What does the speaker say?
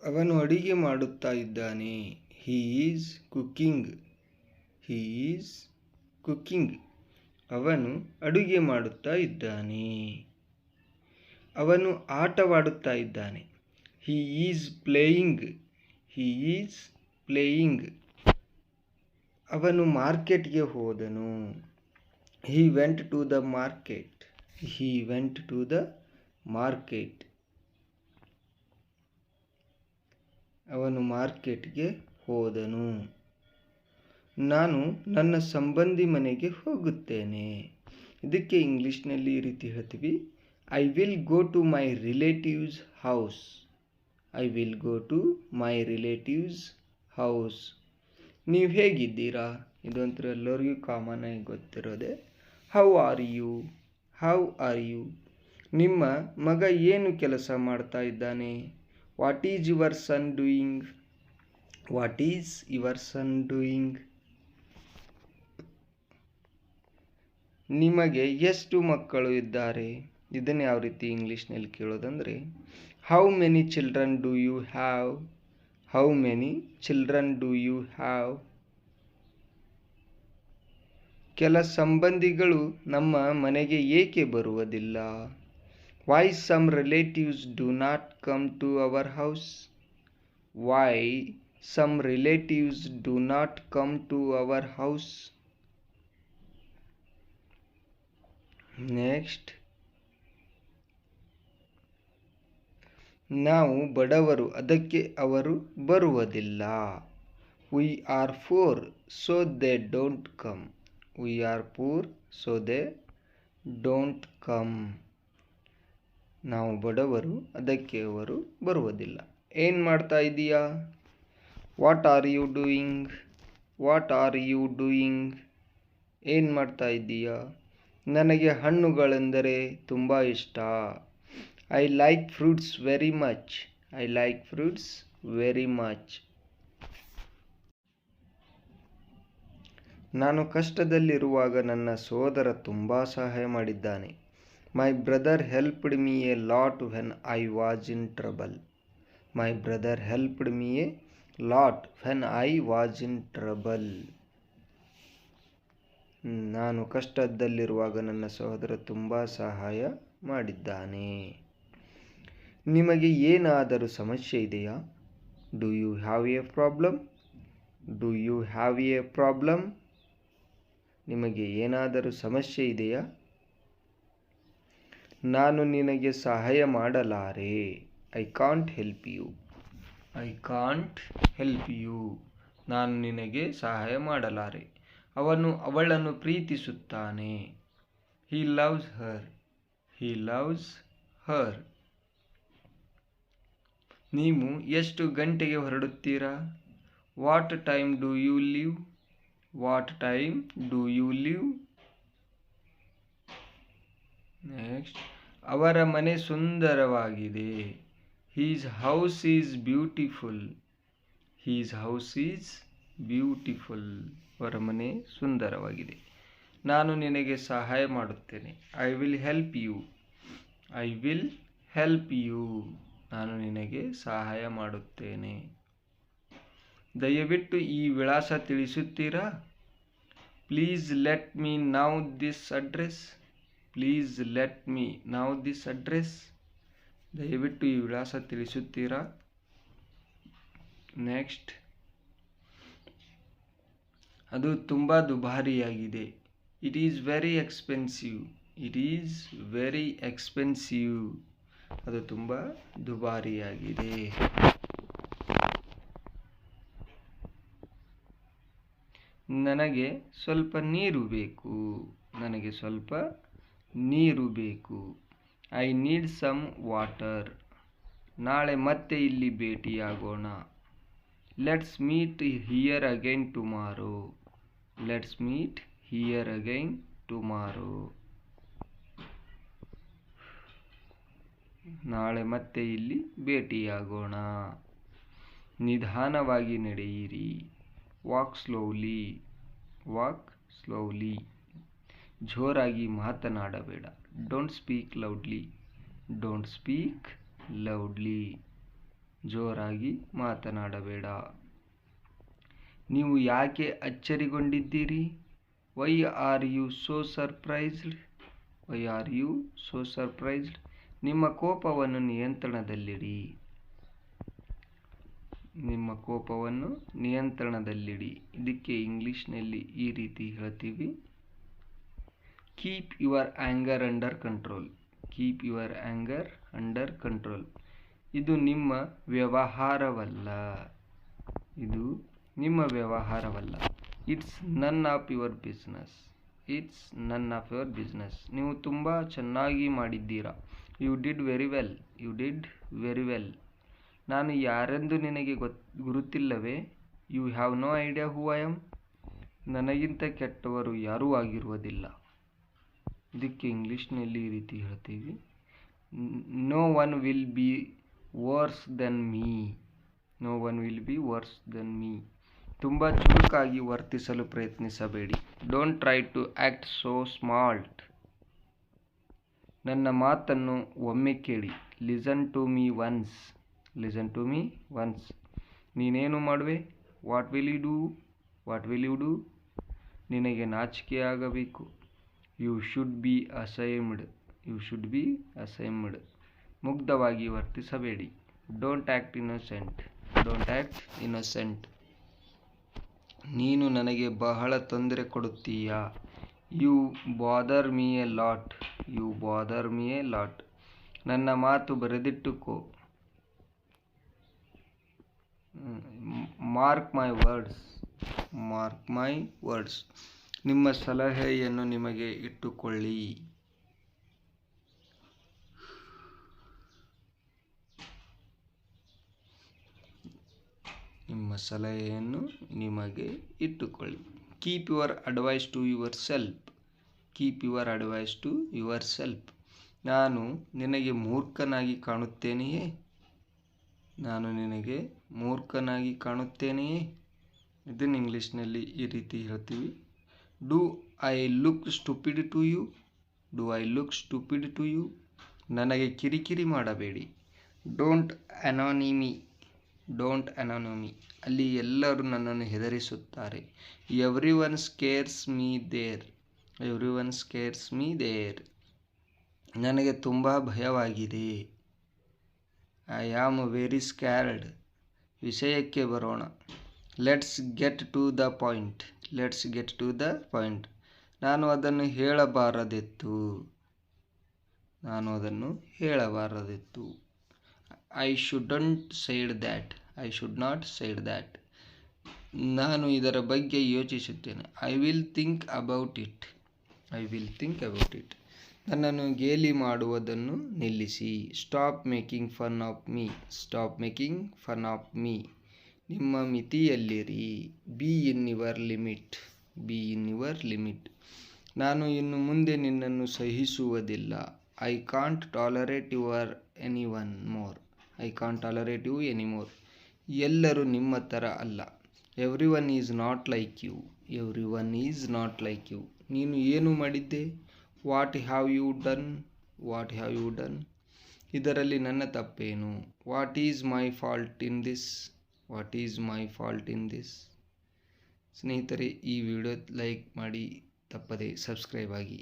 ಅವನು ಅಡಿಗೆ ಮಾಡುತ್ತಾ ಇದ್ದಾನೆ. He is cooking. He is cooking. ಅವನು ಅಡುಗೆ ಮಾಡುತ್ತಾ ಇದ್ದಾನೆ. ಅವನು ಆಟವಾಡುತ್ತಾ ಇದ್ದಾನೆ. He is playing. He is playing. ಅವನು ಮಾರ್ಕೆಟ್ಗೆ ಹೋದನು. He went to the market. He went to the market. ಅವನು ಮಾರ್ಕೆಟ್ಗೆ ಹೋದನು. ನಾನು ನನ್ನ ಸಂಬಂಧಿ ಮನೆಗೆ ಹೋಗುತ್ತೇನೆ. ಇದಕ್ಕೆ ಇಂಗ್ಲೀಷ್ನಲ್ಲಿ ಈ ರೀತಿ ಹೇಳ್ತೀವಿ, I will go to my relatives house. I will go to my relatives house. ನೀವು ಹೇಗಿದ್ದೀರಾ? ಇದಂತೂ ಎಲ್ಲರಿಗೂ ಕಾಮನ್ ಆಗಿ ಗೊತ್ತಿರೋದೆ. How are you? How are you? ನಿಮ್ಮ ಮಗ ಏನು ಕೆಲಸ ಮಾಡ್ತಾ ಇದ್ದಾನೆ? What is your son doing? What is your son doing? ನಿಮಗೆ ಎಷ್ಟು ಮಕ್ಕಳು ಇದ್ದಾರೆ? ಇದನ್ನು ಯಾವ ರೀತಿ ಇಂಗ್ಲೀಷ್ನಲ್ಲಿ ಕೇಳೋದಂದರೆ, how many children do you have? How many children do you have? ಕೆಲ ಸಂಬಂಧಿಗಳು ನಮ್ಮ ಮನೆಗೆ ಏಕೆ ಬರುವುದಿಲ್ಲ? Why some relatives do not come to our house? Why some relatives do not come to our house? Next, ನಾವು ಬಡವರು, ಅದಕ್ಕೆ ಅವರು ಬರುವುದಿಲ್ಲ. We are poor so they don't come. We are poor so they don't come. ನಾವು ಬಡವರು, ಅದಕ್ಕೆ ಅವರು ಬರುವುದಿಲ್ಲ. ಏನು ಮಾಡ್ತಾ ಇದ್ದೀಯಾ? What are you doing? What are you doing? ಏನು ಮಾಡ್ತಾ ಇದ್ದೀಯಾ? ನನಗೆ ಹಣ್ಣುಗಳೆಂದರೆ ತುಂಬ ಇಷ್ಟ. I like fruits very much. I like fruits very much. ನಾನು ಕಷ್ಟದಲ್ಲಿರುವಾಗ ನನ್ನ ಸೋದರ ತುಂಬ ಸಹಾಯ ಮಾಡಿದ್ದಾನೆ. My brother helped me a lot when I was in trouble. My brother helped me a lot when I was in trouble. ನಾನು ಕಷ್ಟದಲ್ಲಿರುವಾಗ ನನ್ನ ಸಹೋದರ ತುಂಬ ಸಹಾಯ ಮಾಡಿದ್ದಾನೆ. ನಿಮಗೆ ಏನಾದರೂ ಸಮಸ್ಯೆ ಇದೆಯಾ? Do you have A problem? Do you have A problem? ನಿಮಗೆ ಏನಾದರೂ ಸಮಸ್ಯೆ ಇದೆಯಾ? ನಾನು ನಿನಗೆ ಸಹಾಯ ಮಾಡಲಾರೆ. I can't help you. I can't help you. ನಾನು ನಿನಗೆ ಸಹಾಯ ಮಾಡಲಾರೆ. ಅವನು ಅವಳನ್ನು ಪ್ರೀತಿಸುತ್ತಾನೆ. ಹಿ ಲವ್ಸ್ ಹರ್. ಹಿ ಲವ್ಸ್ ಹರ್. ನೀವು ಎಷ್ಟು ಗಂಟೆಗೆ ಹೊರಡುತ್ತೀರಾ? What time do you leave? What time do you leave? Next, ಅವರ ಮನೆ ಸುಂದರವಾಗಿದೆ. He's house is beautiful. He's house is beautiful. ಅವರ ಮನೆ ಸುಂದರವಾಗಿದೆ. ನಾನು ನಿನಗೆ ಸಹಾಯ ಮಾಡುತ್ತೇನೆ. I will help you. I will help you. ನಾನು ನಿನಗೆ ಸಹಾಯ ಮಾಡುತ್ತೇನೆ. ದಯವಿಟ್ಟು ಈ ವಿಳಾಸ ತಿಳಿಸುತ್ತೀರಾ? Please let me know this address. Please let me know this address. ದಯವಿಟ್ಟು ಈ ವಿಳಾಸ ತಿಳಿಸುತ್ತೀರಾ? ನೆಕ್ಸ್ಟ್, ಅದು ತುಂಬ ದುಬಾರಿಯಾಗಿದೆ. It is very expensive. It is very expensive. ಅದು ತುಂಬ ದುಬಾರಿಯಾಗಿದೆ. ನನಗೆ ಸ್ವಲ್ಪ ನೀರು ಬೇಕು. ನನಗೆ ಸ್ವಲ್ಪ ನೀರು ಬೇಕು. I need some water. ನಾಳೆ ಮತ್ತೆ ಇಲ್ಲಿ ಭೇಟಿಯಾಗೋಣ. Let's meet here again tomorrow. Let's meet here again tomorrow. ನಾಳೆ ಮತ್ತೆ ಇಲ್ಲಿ ಭೇಟಿಯಾಗೋಣ. ನಿಧಾನವಾಗಿ ನಡೆಯಿರಿ. Walk slowly. Walk slowly. ಜೋರಾಗಿ ಮಾತನಾಡಬೇಡ. Don't speak loudly. Don't speak loudly. ಜೋರಾಗಿ ಮಾತನಾಡಬೇಡ. ನೀವು ಯಾಕೆ ಅಚ್ಚರಿಗೊಂಡಿದ್ದೀರಿ? Why are you so surprised? Why are you so surprised? ನಿಮ್ಮ ಕೋಪವನ್ನು ನಿಯಂತ್ರಣದಲ್ಲಿಡಿ. ನಿಮ್ಮ ಕೋಪವನ್ನು ನಿಯಂತ್ರಣದಲ್ಲಿಡಿ. ಇದಕ್ಕೆ ಇಂಗ್ಲೀಷ್ನಲ್ಲಿ ಈ ರೀತಿ ಹೇಳ್ತೀವಿ, keep your anger under control. Keep your anger under control. ಇದು ನಿಮ್ಮ ವ್ಯವಹಾರವಲ್ಲ. ಇದು ನಿಮ್ಮ ವ್ಯವಹಾರವಲ್ಲ. It's none of your business. It's none of your business. ನೀವು ತುಂಬ ಚೆನ್ನಾಗಿ ಮಾಡಿದ್ದೀರಾ. You did very well. You did very well. ನಾನು ಯಾರೆಂದು ನಿನಗೆ ಗುರುತಿಲ್ಲವೇ? You have no idea who I am. ನನಗಿಂತ ಕೆಟ್ಟವರು ಯಾರೂ ಆಗಿರುವುದಿಲ್ಲ. ಇದಕ್ಕೆ ಇಂಗ್ಲೀಷ್ನಲ್ಲಿ ಈ ರೀತಿ ಹೇಳ್ತೀವಿ, no one will be worse than me. No one will be worse than me. ತುಂಬ ಚುರುಕಾಗಿ ವರ್ತಿಸಲು ಪ್ರಯತ್ನಿಸಬೇಡಿ. Don't try to act so smart. ನನ್ನ ಮಾತನ್ನು ಒಮ್ಮೆ ಕೇಳಿ. Listen to me once. Listen to me once. ನೀನೇನು ಮಾಡುವೆ? What will you do? What will you do? ನಿನಗೆ ನಾಚಿಕೆಯಾಗಬೇಕು. You should be ashamed. You should be ashamed. ಮುಗ್ಧವಾಗಿ ವರ್ತಿಸಬೇಡಿ. Don't act innocent. Don't act innocent. ನೀನು ನನಗೆ ಬಹಳ ತೊಂದರೆ ಕೊಡುತ್ತೀಯಾ? You bother me a lot. You bother me a lot. ನನ್ನ ಮಾತು ಬರೆದಿಟ್ಟುಕೋ. Mark my words. Mark my words. ನಿಮ್ಮ ಸಲಹೆಯನ್ನು ನಿಮಗೆ ಇಟ್ಟುಕೊಳ್ಳಿ. ನಿಮ್ಮ ಸಲಹೆಯನ್ನು ನಿಮಗೆ ಇಟ್ಟುಕೊಳ್ಳಿ. Keep your advice to yourself. Keep your advice to yourself. ನಾನು ನಿನಗೆ ಮೂರ್ಖನಾಗಿ ಕಾಣುತ್ತೇನೆಯೇ? ನಾನು ನಿನಗೆ ಮೂರ್ಖನಾಗಿ ಕಾಣುತ್ತೇನೆಯೇ? ಇದನ್ನು ಇಂಗ್ಲೀಷ್ನಲ್ಲಿ ಈ ರೀತಿ ಹೇಳ್ತೀವಿ, do I look stupid to you? Do I look stupid to you? ನನಗೆ ಕಿರಿಕಿರಿ ಮಾಡಬೇಡಿ. Don't annoy me. Don't annoy me. ಅಲ್ಲಿ ಎಲ್ಲರೂ ನನ್ನನ್ನು ಹೆದರಿಸುತ್ತಾರೆ. Everyone scares me there. Everyone scares me there. ನನಗೆ ತುಂಬ ಭಯವಾಗಿದೆ. I am very scared. ವಿಷಯಕ್ಕೆ ಬರೋಣ. Let's get to the point. Let's get to the point. ನಾನು ಅದನ್ನು ಹೇಳಬಾರದಿತ್ತು. ನಾನು ಅದನ್ನು ಹೇಳಬಾರದಿತ್ತು. I shouldn't said that. I should not said that. ನಾನು ಇದರ ಬಗ್ಗೆ ಯೋಚಿಸುತ್ತೇನೆ. I will think about it. I will think about it. ನನ್ನನ್ನು ಗೇಲಿ ಮಾಡುವುದನ್ನು ನಿಲ್ಲಿಸಿ. Stop making fun of me. Stop making fun of me. ನಿಮ್ಮ ಮಿತಿಯಲ್ಲಿರಿ. Be in your limit. Be in your limit. ನಾನು ಇನ್ನು ಮುಂದೆ ನಿನ್ನನ್ನು ಸಹಿಸುವುದಿಲ್ಲ. I can't tolerate your any one more. I can't tolerate you anymore. ಎಲ್ಲರೂ ನಿಮ್ಮ ಥರ ಅಲ್ಲ. Everyone is not like you. Every one is not like you. ನೀನು ಏನು ಮಾಡಿದ್ದೆ? What have you done? What have you done? ಇದರಲ್ಲಿ ನನ್ನ ತಪ್ಪೇನು? What is my fault in this? What is my fault in this? ಸ್ನೇಹಿತರೆ, ಈ video like ಮಾಡಿ, ತಪ್ಪದೆ ಸಬ್ಸ್ಕ್ರೈಬ್ ಆಗಿ.